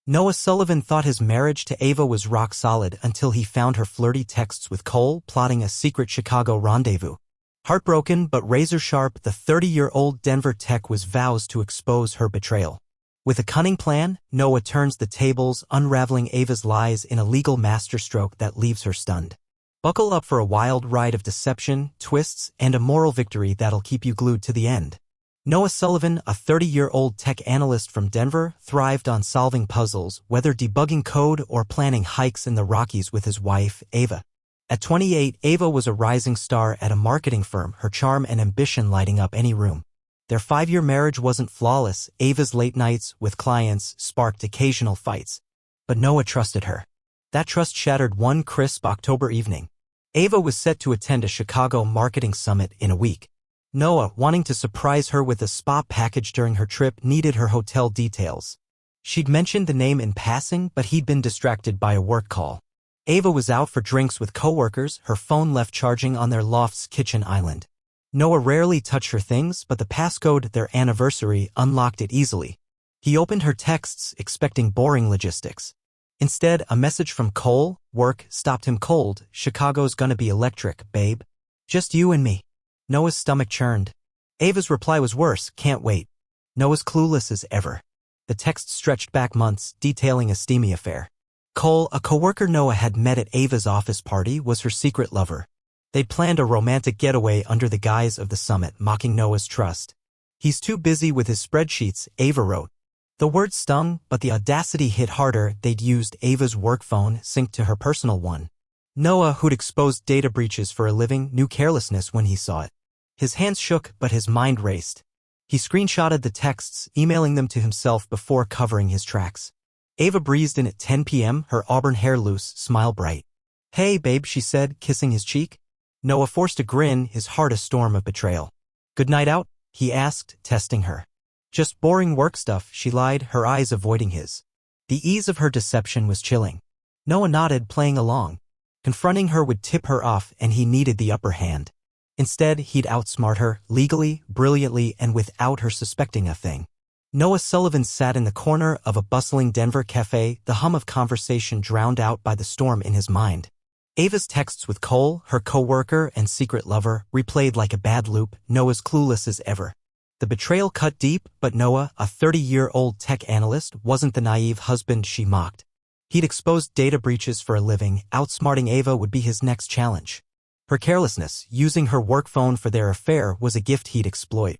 Noah Sullivan thought his marriage to Ava was rock solid until he found her flirty texts with Cole plotting a secret Chicago rendezvous. Heartbroken but razor-sharp, the 30-year-old Denver tech was vows to expose her betrayal. With a cunning plan, Noah turns the tables, unraveling Ava's lies in a legal masterstroke that leaves her stunned. Buckle up for a wild ride of deception, twists, and a moral victory that'll keep you glued to the end. Noah Sullivan, a 30-year-old tech analyst from Denver, thrived on solving puzzles, whether debugging code or planning hikes in the Rockies with his wife, Ava. At 28, Ava was a rising star at a marketing firm, her charm and ambition lighting up any room. Their 5-year marriage wasn't flawless. Ava's late nights with clients sparked occasional fights. But Noah trusted her. That trust shattered one crisp October evening. Ava was set to attend a Chicago marketing summit in a week. Noah, wanting to surprise her with a spa package during her trip, needed her hotel details. She'd mentioned the name in passing, but he'd been distracted by a work call. Ava was out for drinks with coworkers, her phone left charging on their loft's kitchen island. Noah rarely touched her things, but the passcode, their anniversary, unlocked it easily. He opened her texts, expecting boring logistics. Instead, a message from Cole, work, stopped him cold. Chicago's gonna be electric, babe. Just you and me. Noah's stomach churned. Ava's reply was worse, can't wait. Noah's clueless as ever. The text stretched back months, detailing a steamy affair. Cole, a coworker Noah had met at Ava's office party, was her secret lover. They'd planned a romantic getaway under the guise of the summit, mocking Noah's trust. He's too busy with his spreadsheets, Ava wrote. The words stung, but the audacity hit harder. They'd used Ava's work phone, synced to her personal one. Noah, who'd exposed data breaches for a living, knew carelessness when he saw it. His hands shook, but his mind raced. He screenshotted the texts, emailing them to himself before covering his tracks. Ava breezed in at 10 p.m., her auburn hair loose, smile bright. Hey, babe, she said, kissing his cheek. Noah forced a grin, his heart a storm of betrayal. Good night out? He asked, testing her. Just boring work stuff, she lied, her eyes avoiding his. The ease of her deception was chilling. Noah nodded, playing along. Confronting her would tip her off, and he needed the upper hand. Instead, he'd outsmart her, legally, brilliantly, and without her suspecting a thing. Noah Sullivan sat in the corner of a bustling Denver cafe, the hum of conversation drowned out by the storm in his mind. Ava's texts with Cole, her co-worker and secret lover, replayed like a bad loop, Noah's clueless as ever. The betrayal cut deep, but Noah, a 30-year-old tech analyst, wasn't the naive husband she mocked. He'd exposed data breaches for a living, outsmarting Ava would be his next challenge. Her carelessness, using her work phone for their affair, was a gift he'd exploit.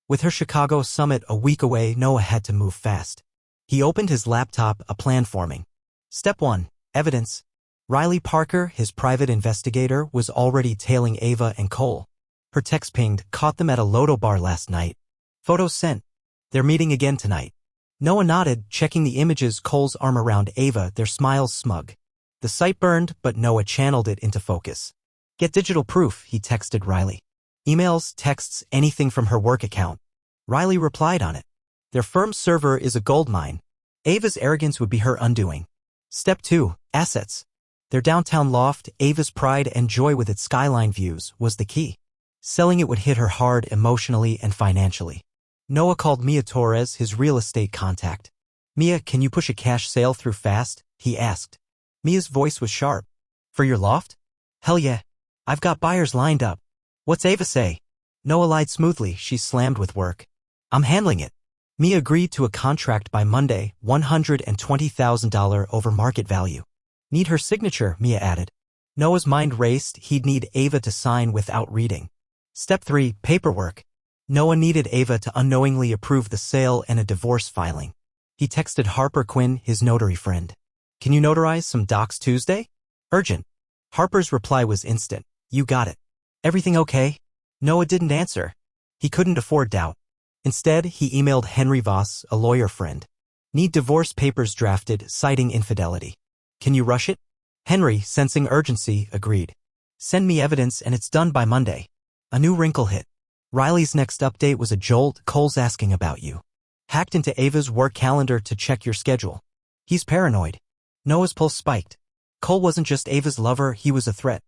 With her Chicago summit a week away, Noah had to move fast. He opened his laptop, a plan forming. Step 1. Evidence. Riley Parker, his private investigator, was already tailing Ava and Cole. Her text pinged, caught them at a Lodo bar last night. Photos sent. They're meeting again tonight. Noah nodded, checking the images, Cole's arm around Ava, their smiles smug. The sight burned, but Noah channeled it into focus. Get digital proof, he texted Riley. Emails, texts, anything from her work account. Riley replied on it. Their firm's server is a goldmine. Ava's arrogance would be her undoing. Step 2. Assets. Their downtown loft, Ava's pride and joy with its skyline views, was the key. Selling it would hit her hard emotionally and financially. Noah called Mia Torres, his real estate contact. Mia, can you push a cash sale through fast? He asked. Mia's voice was sharp. For your loft? Hell yeah. I've got buyers lined up. What's Ava say? Noah lied smoothly, she's slammed with work. I'm handling it. Mia agreed to a contract by Monday, $120,000 over market value. Need her signature, Mia added. Noah's mind raced, he'd need Ava to sign without reading. Step 3. Paperwork. Noah needed Ava to unknowingly approve the sale and a divorce filing. He texted Harper Quinn, his notary friend. Can you notarize some docs Tuesday? Urgent. Harper's reply was instant. You got it. Everything okay? Noah didn't answer. He couldn't afford doubt. Instead, he emailed Henry Voss, a lawyer friend. Need divorce papers drafted, citing infidelity. Can you rush it? Henry, sensing urgency, agreed. Send me evidence and it's done by Monday. A new wrinkle hit. Riley's next update was a jolt. Cole's asking about you. Hacked into Ava's work calendar to check your schedule. He's paranoid. Noah's pulse spiked. Cole wasn't just Ava's lover, he was a threat.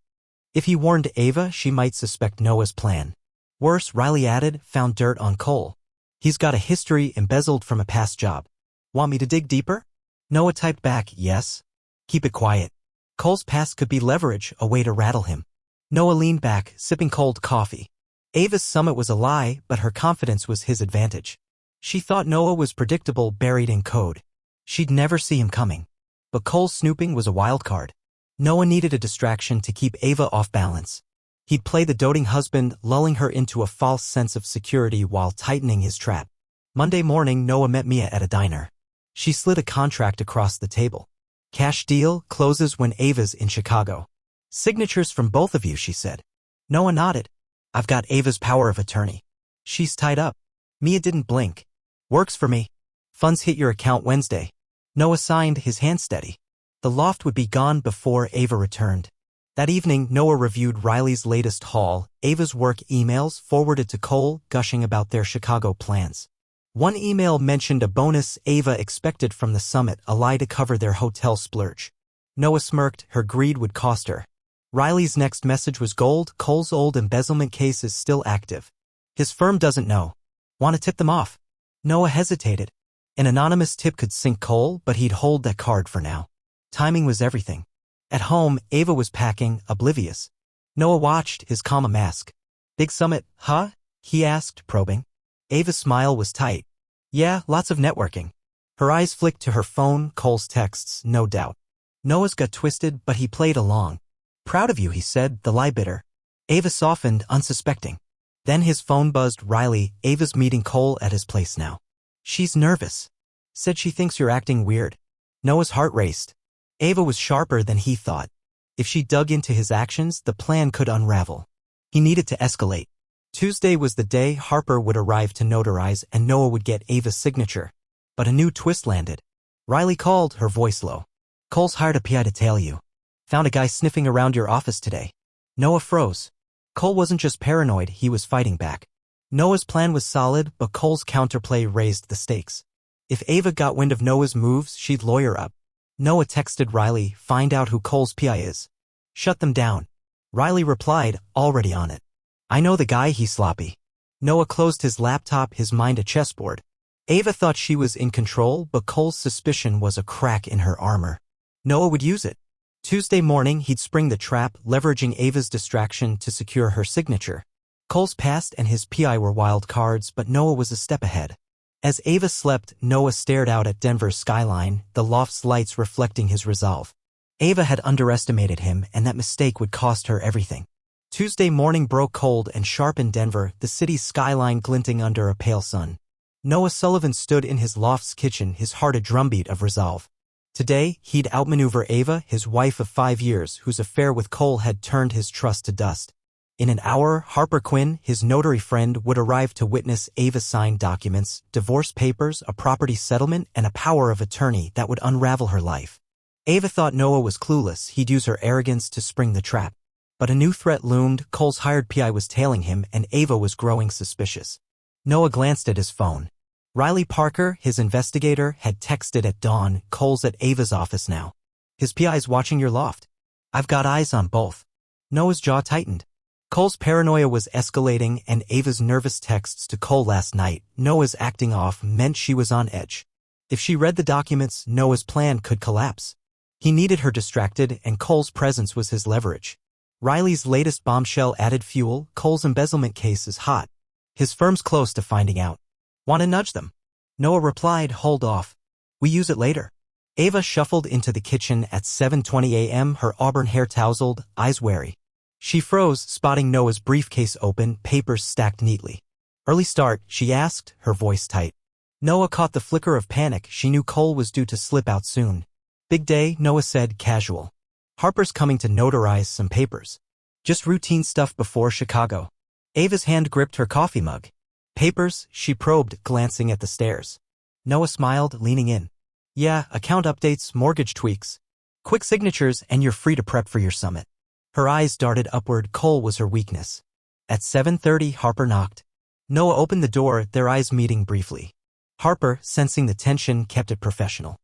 If he warned Ava, she might suspect Noah's plan. Worse, Riley added, found dirt on Cole. He's got a history embezzled from a past job. Want me to dig deeper? Noah typed back, yes. Keep it quiet. Cole's past could be leverage, a way to rattle him. Noah leaned back, sipping cold coffee. Ava's summit was a lie, but her confidence was his advantage. She thought Noah was predictable, buried in code. She'd never see him coming. But Cole's snooping was a wild card. Noah needed a distraction to keep Ava off balance. He'd play the doting husband, lulling her into a false sense of security while tightening his trap. Monday morning, Noah met Mia at a diner. She slid a contract across the table. Cash deal, closes when Ava's in Chicago. Signatures from both of you, she said. Noah nodded. I've got Ava's power of attorney. She's tied up. Mia didn't blink. Works for me. Funds hit your account Wednesday. Noah signed, his hand steady. The loft would be gone before Ava returned. That evening, Noah reviewed Riley's latest haul, Ava's work emails forwarded to Cole, gushing about their Chicago plans. One email mentioned a bonus Ava expected from the summit, a lie to cover their hotel splurge. Noah smirked, her greed would cost her. Riley's next message was gold, Cole's old embezzlement case is still active. His firm doesn't know. Want to tip them off? Noah hesitated. An anonymous tip could sink Cole, but he'd hold that card for now. Timing was everything. At home, Ava was packing, oblivious. Noah watched, his calm a mask. Big summit, huh? He asked, probing. Ava's smile was tight. Yeah, lots of networking. Her eyes flicked to her phone, Cole's texts, no doubt. Noah's got twisted, but he played along. Proud of you, he said, the lie bitter. Ava softened, unsuspecting. Then his phone buzzed. Riley, Ava's meeting Cole at his place now. She's nervous. Said she thinks you're acting weird. Noah's heart raced. Ava was sharper than he thought. If she dug into his actions, the plan could unravel. He needed to escalate. Tuesday was the day Harper would arrive to notarize and Noah would get Ava's signature. But a new twist landed. Riley called, her voice low. Cole's hired a PI to tail you. Found a guy sniffing around your office today. Noah froze. Cole wasn't just paranoid, he was fighting back. Noah's plan was solid, but Cole's counterplay raised the stakes. If Ava got wind of Noah's moves, she'd lawyer up. Noah texted Riley, find out who Cole's PI is. Shut them down. Riley replied, already on it. I know the guy, he's sloppy. Noah closed his laptop, his mind a chessboard. Ava thought she was in control, but Cole's suspicion was a crack in her armor. Noah would use it. Tuesday morning, he'd spring the trap, leveraging Ava's distraction to secure her signature. Cole's past and his PI were wild cards, but Noah was a step ahead. As Ava slept, Noah stared out at Denver's skyline, the loft's lights reflecting his resolve. Ava had underestimated him, and that mistake would cost her everything. Tuesday morning broke cold and sharp in Denver, the city's skyline glinting under a pale sun. Noah Sullivan stood in his loft's kitchen, his heart a drumbeat of resolve. Today, he'd outmaneuver Ava, his wife of 5 years, whose affair with Cole had turned his trust to dust. In an hour, Harper Quinn, his notary friend, would arrive to witness Ava sign documents, divorce papers, a property settlement, and a power of attorney that would unravel her life. Ava thought Noah was clueless, he'd use her arrogance to spring the trap. But a new threat loomed, Cole's hired PI was tailing him, and Ava was growing suspicious. Noah glanced at his phone. Riley Parker, his investigator, had texted at dawn, Cole's at Ava's office now. His PI's watching your loft. I've got eyes on both. Noah's jaw tightened. Cole's paranoia was escalating, and Ava's nervous texts to Cole last night, Noah's acting off, meant she was on edge. If she read the documents, Noah's plan could collapse. He needed her distracted, and Cole's presence was his leverage. Riley's latest bombshell added fuel. Cole's embezzlement case is hot. His firm's close to finding out. Want to nudge them? Noah replied, hold off. We use it later. Ava shuffled into the kitchen at 7:20 a.m., her auburn hair tousled, eyes wary. She froze, spotting Noah's briefcase open, papers stacked neatly. Early start, she asked, her voice tight. Noah caught the flicker of panic. She knew Cole was due to slip out soon. Big day, Noah said, casual. Harper's coming to notarize some papers. Just routine stuff before Chicago. Ava's hand gripped her coffee mug. Papers, she probed, glancing at the stairs. Noah smiled, leaning in. Yeah, account updates, mortgage tweaks. Quick signatures, and you're free to prep for your summit. Her eyes darted upward. Cole was her weakness. At 7:30, Harper knocked. Noah opened the door, their eyes meeting briefly. Harper, sensing the tension, kept it professional.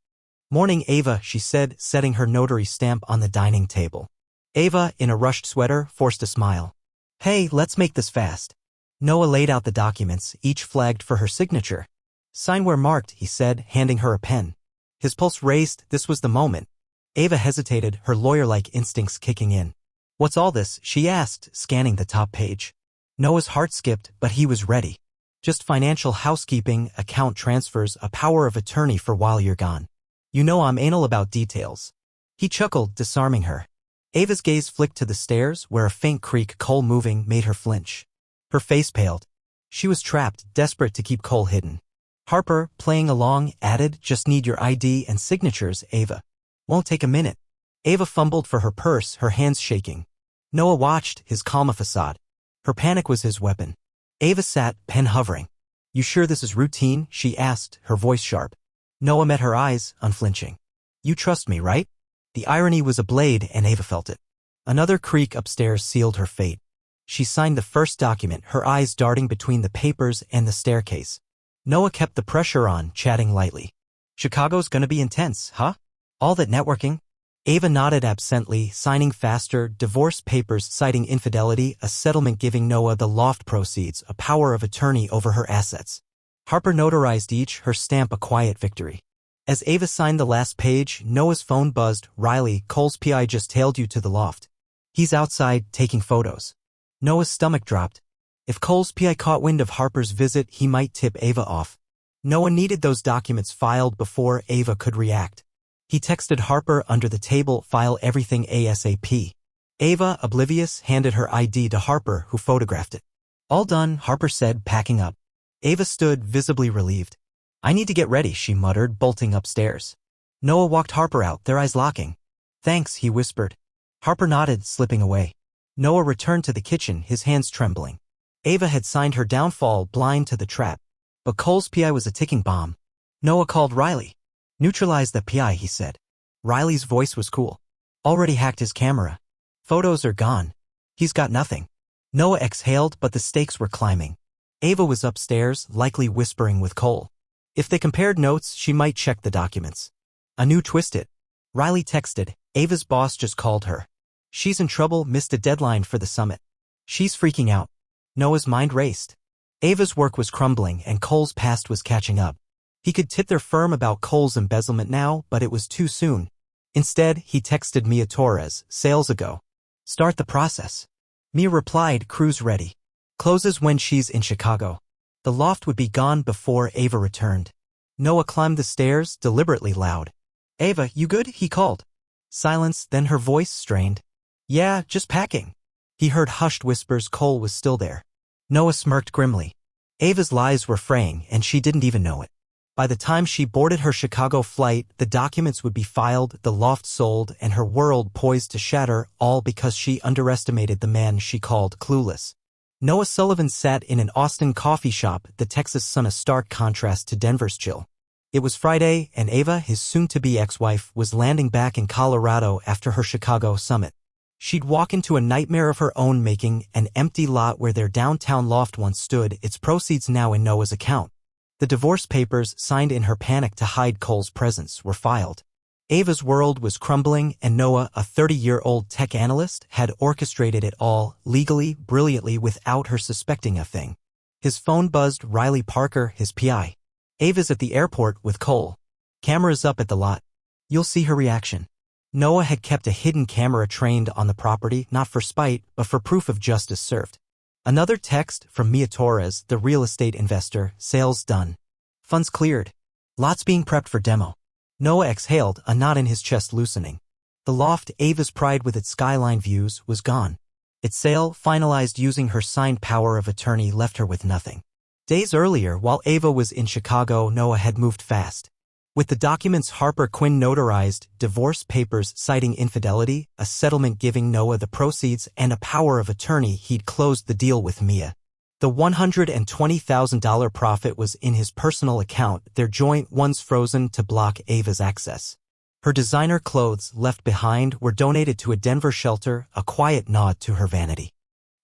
Morning, Ava, she said, setting her notary stamp on the dining table. Ava, in a rushed sweater, forced a smile. Hey, let's make this fast. Noah laid out the documents, each flagged for her signature. Sign where marked, he said, handing her a pen. His pulse raced. This was the moment. Ava hesitated, her lawyer-like instincts kicking in. "What's all this?" she asked, scanning the top page. Noah's heart skipped, but he was ready. "Just financial housekeeping, account transfers, a power of attorney for while you're gone. You know I'm anal about details." He chuckled, disarming her. Ava's gaze flicked to the stairs, where a faint creak, Cole moving, made her flinch. Her face paled. She was trapped, desperate to keep Cole hidden. Harper, playing along, added, "Just need your ID and signatures, Ava. Won't take a minute." Ava fumbled for her purse, her hands shaking. Noah watched, his calm a facade. Her panic was his weapon. Ava sat, pen hovering. "You sure this is routine?" she asked, her voice sharp. Noah met her eyes, unflinching. "You trust me, right?" The irony was a blade, and Ava felt it. Another creak upstairs sealed her fate. She signed the first document, her eyes darting between the papers and the staircase. Noah kept the pressure on, chatting lightly. "Chicago's gonna be intense, huh? All that networking?" Ava nodded absently, signing faster, divorce papers citing infidelity, a settlement giving Noah the loft proceeds, a power of attorney over her assets. Harper notarized each, her stamp a quiet victory. As Ava signed the last page, Noah's phone buzzed. "Riley, Cole's PI just tailed you to the loft. He's outside, taking photos." Noah's stomach dropped. If Cole's PI caught wind of Harper's visit, he might tip Ava off. Noah needed those documents filed before Ava could react. He texted Harper under the table, "File everything ASAP." Ava, oblivious, handed her ID to Harper, who photographed it. "All done," Harper said, packing up. Ava stood, visibly relieved. "I need to get ready," she muttered, bolting upstairs. Noah walked Harper out, their eyes locking. "Thanks," he whispered. Harper nodded, slipping away. Noah returned to the kitchen, his hands trembling. Ava had signed her downfall, blind to the trap. But Cole's PI was a ticking bomb. Noah called Riley. "Neutralize the PI," he said. Riley's voice was cool. "Already hacked his camera. Photos are gone. He's got nothing." Noah exhaled, but the stakes were climbing. Ava was upstairs, likely whispering with Cole. If they compared notes, she might check the documents. A new twist it. Riley texted, "Ava's boss just called her. She's in trouble, missed a deadline for the summit. She's freaking out." Noah's mind raced. Ava's work was crumbling, and Cole's past was catching up. He could tip their firm about Cole's embezzlement now, but it was too soon. Instead, he texted Mia Torres, "Sales ago. Start the process." Mia replied, "Cruise ready. Closes when she's in Chicago." The loft would be gone before Ava returned. Noah climbed the stairs, deliberately loud. "Ava, you good?" he called. Silence, then her voice strained. "Yeah, just packing." He heard hushed whispers. Cole was still there. Noah smirked grimly. Ava's lies were fraying, and she didn't even know it. By the time she boarded her Chicago flight, the documents would be filed, the loft sold, and her world poised to shatter, all because she underestimated the man she called clueless. Noah Sullivan sat in an Austin coffee shop, the Texas sun a stark contrast to Denver's chill. It was Friday, and Ava, his soon-to-be ex-wife, was landing back in Colorado after her Chicago summit. She'd walk into a nightmare of her own making, an empty lot where their downtown loft once stood, its proceeds now in Noah's account. The divorce papers, signed in her panic to hide Cole's presence, were filed. Ava's world was crumbling, and Noah, a 30-year-old tech analyst, had orchestrated it all, legally, brilliantly, without her suspecting a thing. His phone buzzed. Riley Parker, his PI. "Ava's at the airport with Cole. Cameras up at the lot. You'll see her reaction." Noah had kept a hidden camera trained on the property, not for spite, but for proof of justice served. Another text from Mia Torres, the real estate investor, "Sales done. Funds cleared. Lots being prepped for demo." Noah exhaled, a knot in his chest loosening. The loft, Ava's pride with its skyline views, was gone. Its sale, finalized using her signed power of attorney, left her with nothing. Days earlier, while Ava was in Chicago, Noah had moved fast. With the documents Harper Quinn notarized, divorce papers citing infidelity, a settlement giving Noah the proceeds, and a power of attorney, he'd closed the deal with Mia. The $120,000 profit was in his personal account, their joint ones frozen to block Ava's access. Her designer clothes, left behind, were donated to a Denver shelter, a quiet nod to her vanity.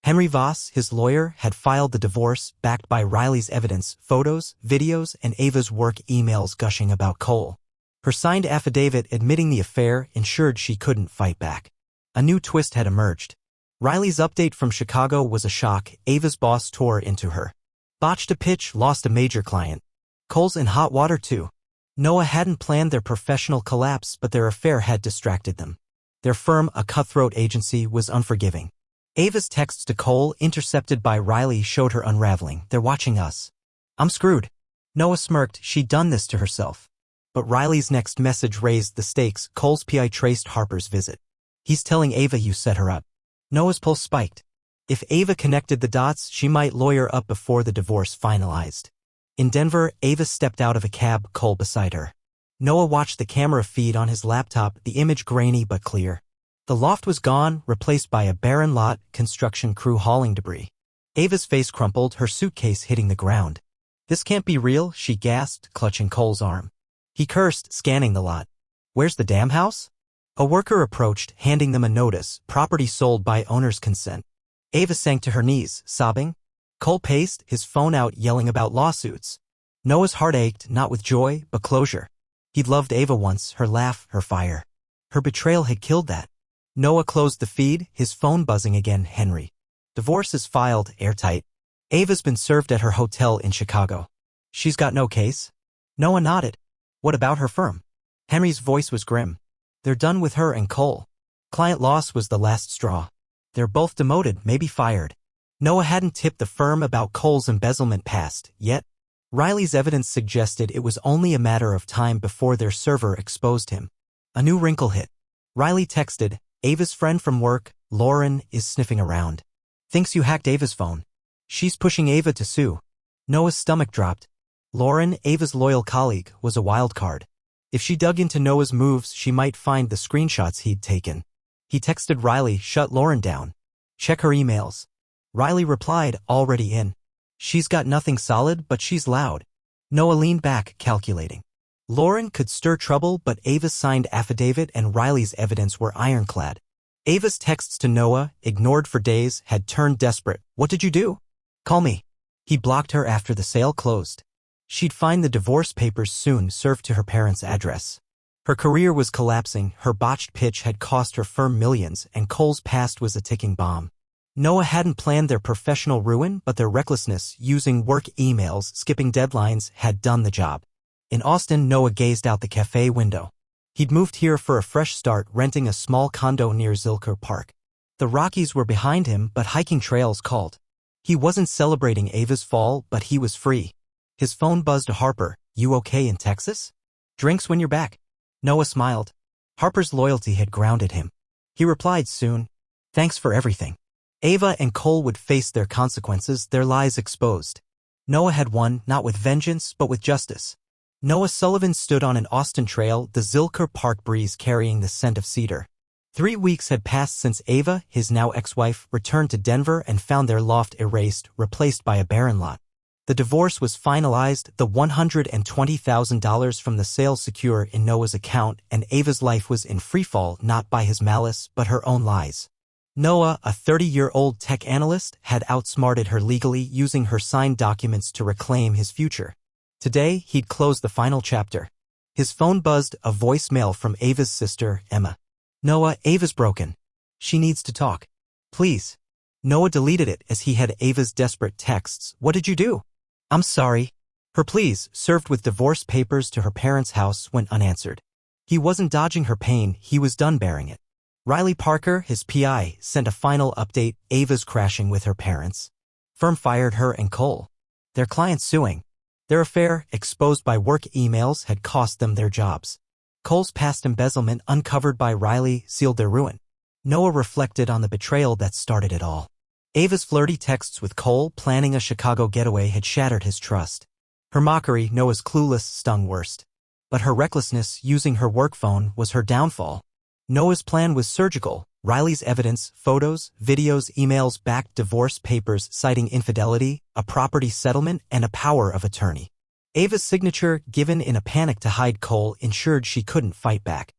Henry Voss, his lawyer, had filed the divorce, backed by Riley's evidence, photos, videos, and Ava's work emails gushing about Cole. Her signed affidavit admitting the affair ensured she couldn't fight back. A new twist had emerged. Riley's update from Chicago was a shock. Ava's boss tore into her. Botched a pitch, lost a major client. Cole's in hot water too. Noah hadn't planned their professional collapse, but their affair had distracted them. Their firm, a cutthroat agency, was unforgiving. Ava's texts to Cole, intercepted by Riley, showed her unraveling. "They're watching us. I'm screwed." Noah smirked. She'd done this to herself. But Riley's next message raised the stakes. Cole's PI traced Harper's visit. "He's telling Ava you set her up." Noah's pulse spiked. If Ava connected the dots, she might lawyer up before the divorce finalized. In Denver, Ava stepped out of a cab, Cole beside her. Noah watched the camera feed on his laptop, the image grainy but clear. The loft was gone, replaced by a barren lot, construction crew hauling debris. Ava's face crumpled, her suitcase hitting the ground. "This can't be real," she gasped, clutching Cole's arm. He cursed, scanning the lot. "Where's the damn house?" A worker approached, handing them a notice, "Property sold by owner's consent." Ava sank to her knees, sobbing. Cole paced, his phone out, yelling about lawsuits. Noah's heart ached, not with joy, but closure. He'd loved Ava once, her laugh, her fire. Her betrayal had killed that. Noah closed the feed, his phone buzzing again. "Henry. Divorce is filed, airtight. Ava's been served at her hotel in Chicago. She's got no case." Noah nodded. "What about her firm?" Henry's voice was grim. "They're done with her and Cole. Client loss was the last straw. They're both demoted, maybe fired." Noah hadn't tipped the firm about Cole's embezzlement past, yet. Riley's evidence suggested it was only a matter of time before their server exposed him. A new wrinkle hit. Riley texted, "Ava's friend from work, Lauren, is sniffing around. Thinks you hacked Ava's phone. She's pushing Ava to sue." Noah's stomach dropped. Lauren, Ava's loyal colleague, was a wild card. If she dug into Noah's moves, she might find the screenshots he'd taken. He texted Riley, "Shut Lauren down. Check her emails." Riley replied, "Already in. She's got nothing solid, but she's loud." Noah leaned back, calculating. Lauren could stir trouble, but Ava's signed affidavit and Riley's evidence were ironclad. Ava's texts to Noah, ignored for days, had turned desperate. "What did you do?" "Call me." He blocked her after the sale closed. She'd find the divorce papers soon, served to her parents' address. Her career was collapsing, her botched pitch had cost her firm millions, and Cole's past was a ticking bomb. Noah hadn't planned their professional ruin, but their recklessness, using work emails, skipping deadlines, had done the job. In Austin, Noah gazed out the cafe window. He'd moved here for a fresh start, renting a small condo near Zilker Park. The Rockies were behind him, but hiking trails called. He wasn't celebrating Ava's fall, but he was free. His phone buzzed to Harper. "You okay in Texas? Drinks when you're back." Noah smiled. Harper's loyalty had grounded him. He replied soon, "Thanks for everything." Ava and Cole would face their consequences, their lies exposed. Noah had won, not with vengeance, but with justice. Noah Sullivan stood on an Austin trail, the Zilker Park breeze carrying the scent of cedar. 3 weeks had passed since Ava, his now ex-wife, returned to Denver and found their loft erased, replaced by a barren lot. The divorce was finalized, the $120,000 from the sale secure in Noah's account, and Ava's life was in freefall, not by his malice, but her own lies. Noah, a 30-year-old tech analyst, had outsmarted her legally, using her signed documents to reclaim his future. Today, he'd closed the final chapter. His phone buzzed, a voicemail from Ava's sister, Emma. "Noah, Ava's broken. She needs to talk. Please." Noah deleted it as he had Ava's desperate texts. "What did you do?" "I'm sorry." Her pleas, served with divorce papers to her parents' house, went unanswered. He wasn't dodging her pain, he was done bearing it. Riley Parker, his PI, sent a final update. Ava's crashing with her parents. Firm fired her and Cole. Their client suing. Their affair, exposed by work emails, had cost them their jobs. Cole's past embezzlement, uncovered by Riley, sealed their ruin. Noah reflected on the betrayal that started it all. Ava's flirty texts with Cole, planning a Chicago getaway, had shattered his trust. Her mockery, Noah's clueless, stung worst. But her recklessness, using her work phone, was her downfall. Noah's plan was surgical. Riley's evidence, photos, videos, emails, backed divorce papers citing infidelity, a property settlement, and a power of attorney. Ava's signature, given in a panic to hide Cole, ensured she couldn't fight back.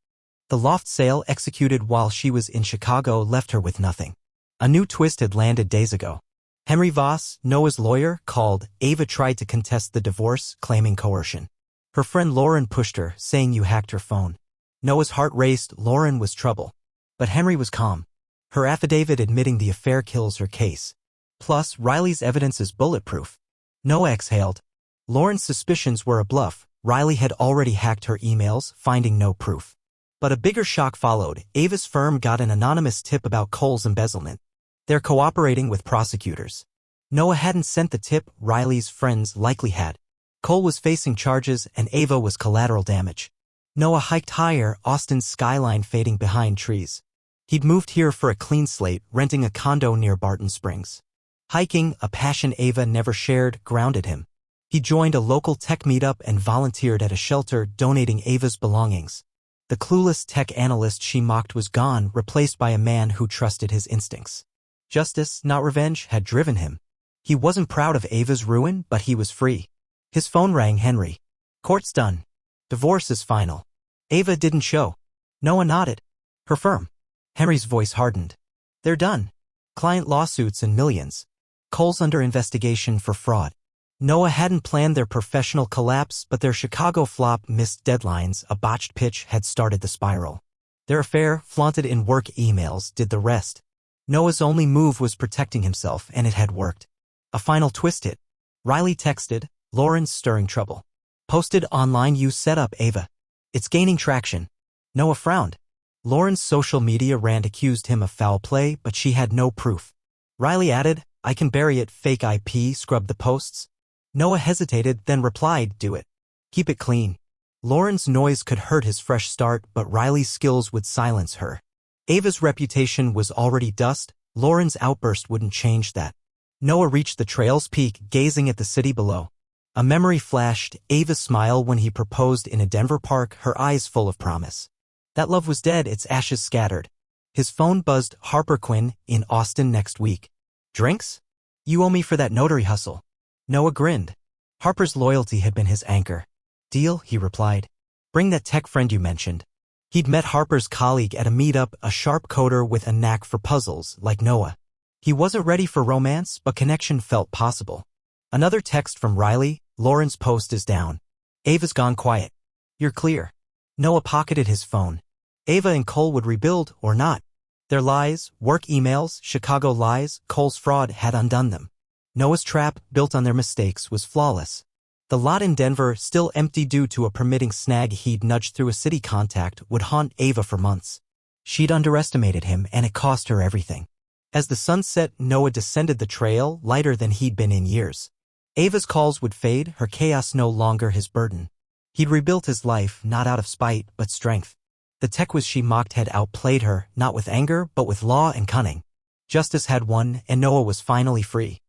The loft sale, executed while she was in Chicago, left her with nothing. A new twist had landed days ago. Henry Voss, Noah's lawyer, called. Ava tried to contest the divorce, claiming coercion. Her friend Lauren pushed her, saying you hacked her phone. Noah's heart raced. Lauren was trouble. But Henry was calm. Her affidavit admitting the affair kills her case. Plus, Riley's evidence is bulletproof. Noah exhaled. Lauren's suspicions were a bluff. Riley had already hacked her emails, finding no proof. But a bigger shock followed. Ava's firm got an anonymous tip about Cole's embezzlement. They're cooperating with prosecutors. Noah hadn't sent the tip, Riley's friends likely had. Cole was facing charges and Ava was collateral damage. Noah hiked higher, Austin's skyline fading behind trees. He'd moved here for a clean slate, renting a condo near Barton Springs. Hiking, a passion Ava never shared, grounded him. He joined a local tech meetup and volunteered at a shelter, donating Ava's belongings. The clueless tech analyst she mocked was gone, replaced by a man who trusted his instincts. Justice, not revenge, had driven him. He wasn't proud of Ava's ruin, but he was free. His phone rang. Henry. Court's done. Divorce is final. Ava didn't show. Noah nodded. Her firm. Henry's voice hardened. They're done. Client lawsuits and millions. Cole's under investigation for fraud. Noah hadn't planned their professional collapse, but their Chicago flop missed deadlines. A botched pitch had started the spiral. Their affair, flaunted in work emails, did the rest. Noah's only move was protecting himself, and it had worked. A final twist hit. Riley texted, Lauren's stirring trouble. Posted online, you set up Ava. It's gaining traction. Noah frowned. Lauren's social media rant accused him of foul play, but she had no proof. Riley added, I can bury it. Fake IP scrubbed the posts. Noah hesitated, then replied, do it. Keep it clean. Lauren's noise could hurt his fresh start, but Riley's skills would silence her. Ava's reputation was already dust. Lauren's outburst wouldn't change that. Noah reached the trail's peak, gazing at the city below. A memory flashed, Ava's smile when he proposed in a Denver park, her eyes full of promise. That love was dead, its ashes scattered. His phone buzzed, Harper Quinn, in Austin next week. Drinks? You owe me for that notary hustle. Noah grinned. Harper's loyalty had been his anchor. Deal, he replied. Bring that tech friend you mentioned. He'd met Harper's colleague at a meetup, a sharp coder with a knack for puzzles, like Noah. He wasn't ready for romance, but connection felt possible. Another text from Riley, Lauren's post is down. Ava's gone quiet. You're clear. Noah pocketed his phone. Ava and Cole would rebuild, or not. Their lies, work emails, Chicago lies, Cole's fraud had undone them. Noah's trap, built on their mistakes, was flawless. The lot in Denver, still empty due to a permitting snag he'd nudged through a city contact, would haunt Ava for months. She'd underestimated him, and it cost her everything. As the sun set, Noah descended the trail, lighter than he'd been in years. Ava's calls would fade, her chaos no longer his burden. He'd rebuilt his life, not out of spite, but strength. The tech she mocked had outplayed her, not with anger, but with law and cunning. Justice had won, and Noah was finally free.